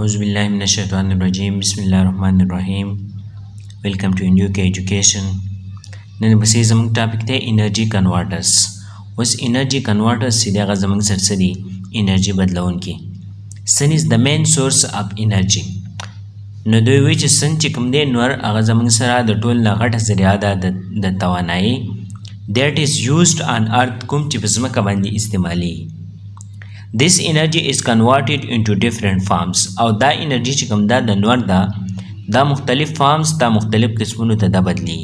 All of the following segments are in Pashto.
Auzubillahiminash-shaytanir-rajim. Bismillahir-rahmanir-rahim. Welcome to New Education. نن بسې زموږ ټاپک دی انرژي کنورټرز. اوس انرژي کنورټرز چې دی هغه زموږ سره څه دي؟ انرژي بدلونکي. سن از د مین سورس اف انرژي. نو دوی وایي چې سن چې کوم دی نور هغه زموږ سره د ټول نه غټه ذریعه ده د توانایي that is used on earth کوم چې په ځمکه باندې استعمالي. This energy is converted into different forms او دا انرژي چې کوم ده د نور ده دا مختلف فارمز دا مختلف قسمونو ته ده بدلی.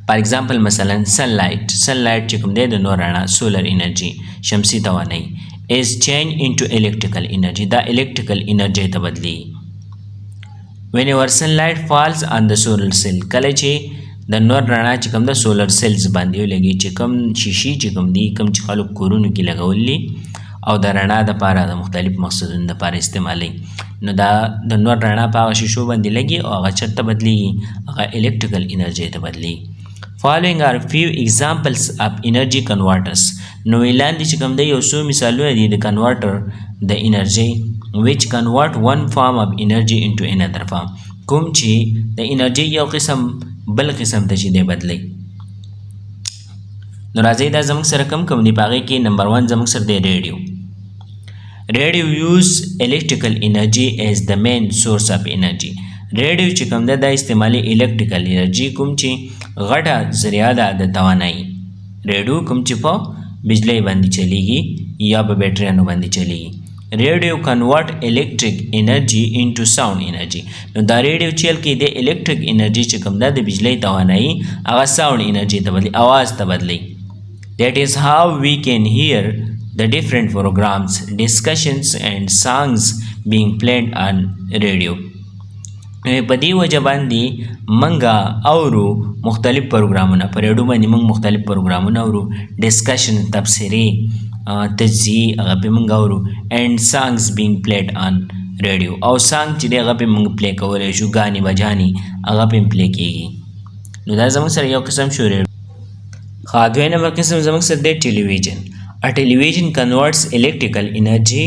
فار ایگزامپل مثلا sunlight چې کوم دی د نور رڼا سولر انرژي شمسي توانایي is changed into electrical energy دا electrical energy ته بدلی. whenever sunlight falls on the solar cell کله چې د نور رڼا چې کوم د سولر سیلز باندې ولګي چې کوم شیشې چې کوم دي کوم چې خلک کورونو کې لګولي او د رڼا دپاره د مختلف مقصدونو دپاره استعمالوي نو دا د نور رڼا په هغه شیشو باندې لګي او هغه چېرته بدلیږي هغه الیکټریکل انرژي ته بدلیږي. Following are few examples of energy converters. نو لاندې چې کوم دی یو څو مثالونه دي د کنورټر د انرژي which convert one form of energy into another form کوم چې د انرژي یو قسم بل قسم ته چې دی بدلی. نو راځئ دا زموږ سره کم دي په هغې کې نمبر 1 زموږ سره دی ریډیو. ریډیو use electrical energy as the main source of energy. ریډیو چې کوم ده دا استعمالي electrical energy کوم چې غټه ذریعه ده د توانایي. ریډیو کوم چې په بجلی باندې چلیږي یا په بیټریانو باندې چلیږي. ریډیو کنورټ الیکټریک انرژي انټو ساوند انرژي. نو دا ریډیو چې هلکې د الیکټریک انرژي چې کوم ده د بجلی توانایي هغه ساوند انرژي ته بدلی اواز ته بدلی. That is how we can hear the different programs, discussions and songs being played on radio. په دې وجه باندې منګه اورو مختلف پروګرامونه په ریډیو باندې موږ مختلف پروګرامونه اورو ډسکشن تبصرې تجزیې هغه پې موږ اورو and songs being played on radio او سانګ چې دی هغه پې موږ پلی کولی شو ګانې بجانې هغه پې هم پلی کېږي. نو دا زموږ سره یو قسم شو ریډیو. ښه دویم نمبر قسم زموږ سره دی ټلویزیون. A television converts electrical energy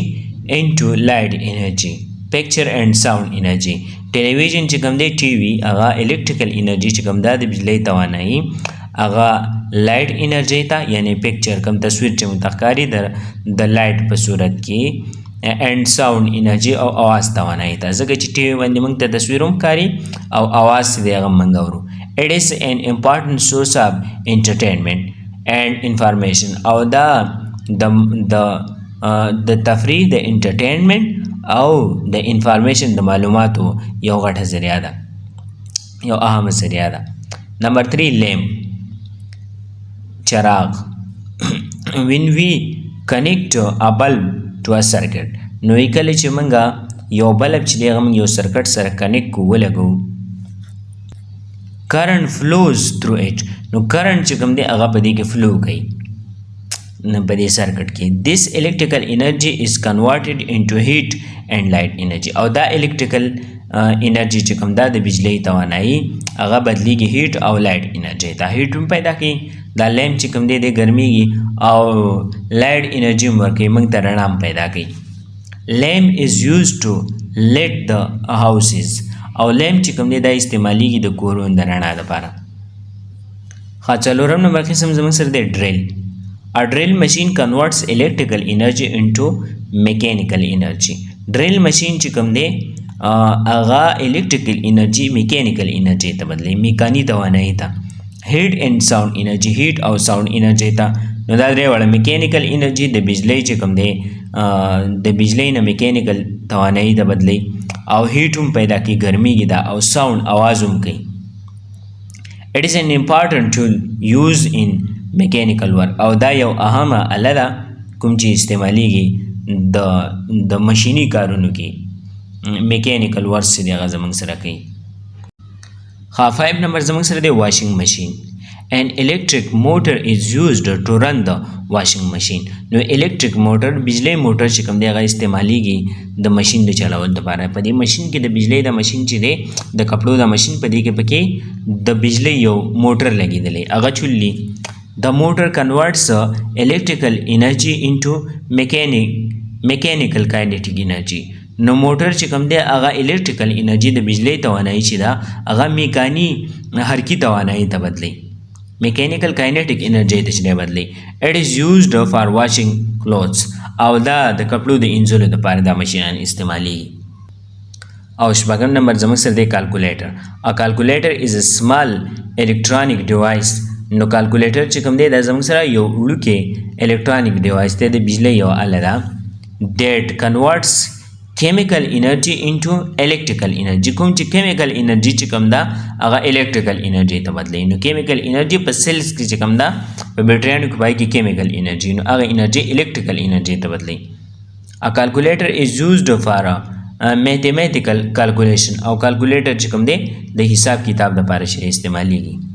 into light energy, picture and sound energy. ټلویزیون چې کوم دی ټي وي هغه الیکټریکل انرژي چې کوم ده د بجلی توانایي هغه لایټ انرژي ته یعنې پکچر کوم تصویر چې موږ ته ښکاري د لایټ په صورت کې اینډ ساوند انرژي او اواز توانایي ته ځکه چې ټي وي باندې موږ ته تصویر هم ښکاري او اواز چې دی هغه موږ اورو. It is an important source of entertainment and information او دا د تفریح د انټرټینمنټ او د انفارمیشن د معلوماتو یو غټه ذریعه ده یو اهمه ذریعه ده. نمبر 3 لیمپ چراغ. when we connect a bulb to a circuit نو کله چې موږ یو بلب چې دی هغه موږ یو سرکټ سره کنیکټ کړو ولګو current flows through it نو current چې کوم دی هغه په دې کې فلو کوي په دې سرکټ کې. this electrical energy is converted into heat and light energy او دا electrical energy چې کوم دا د بجلی توانایي هغه بدلیږي هیټ او لایټ انرژي ته. هیټ هم پیدا کوي دا لیمپ چې کوم دی دی ګرمیږي او لایټ انرژي هم ورکوي موږ ته رڼا هم پیدا کوي. لیمپ is used to light the houses او لیمپ چې کوم دی دا استعمالیږي د کورونو د رڼا دپاره. ښه څلورم نمبر قسم زموږ سره دی ډریل. A drill machine converts electrical energy into mechanical energy. drill machine چې کوم دی هغه electrical energy mechanical energy ته بدلی میکانی توانایي ته. heat and sound energy heat او sound energy ته. نو دا درې واړه mechanical energy د بجلی چې کوم دی د بجلی نه mechanical توانایي ته بدلی او heat هم پیدا کوي ګرمیږي دا او sound आवाज هم کوي. It is an important tool used in mechanical work او دا یو اهمه آله ده کوم چې استعمالیږي د مشیني کارونو کې میکینیکل ورک چې دی هغه زموږ سره کوي. ښه 5 نمبر زموږ سره دی واشنګ مشین. an electric motor is used to run the washing machine. نو electric motor بجلی موټر چې کوم دی هغه استعمالیږي د مشین د چلاولو لپاره. په دې مشین کې د بجلی د مشین چې دی د کپړو د مشین په دې کې پکې د بجلی یو موټر لګېدلی هغه چولي. The motor converts electrical energy into mechanical kinetic energy. نو موټر چې کوم دی هغه الکتریکل انرژي د بجلی توانایي چې ده هغه میکاني حرکي توانایي ته بدلی میکانیکل کاینیټیک انرژي ته چې بدلی اټ از یوزډ فار واشینګ کلوث او دا د کپړو د انځولو دپاره دا ماشینان استعمالیږي. او شپږم نمبر زموږ سره دی کالکولیټر. ا کالکولیټر از ا سمال الیکټرانیک ډیوایس. نو کالکولیټر چې کوم دی دا زموږ سره یو وړوکی الیکټرانیک ډیوایس دی د بجلی یو آله ده دیټ کنورټس chemical energy into electrical energy. کوم چې chemical energy چې کوم ده هغه electrical energy ته بدلوي. نو chemical energy په سیلز کې چې کوم ده په بیټریانو کې پای کې chemical energy نو هغه energy electrical energy ته بدلوي. A calculator is used for mathematical calculation او calculator چې کوم دی د حساب کتاب لپاره شی استعمالیږي.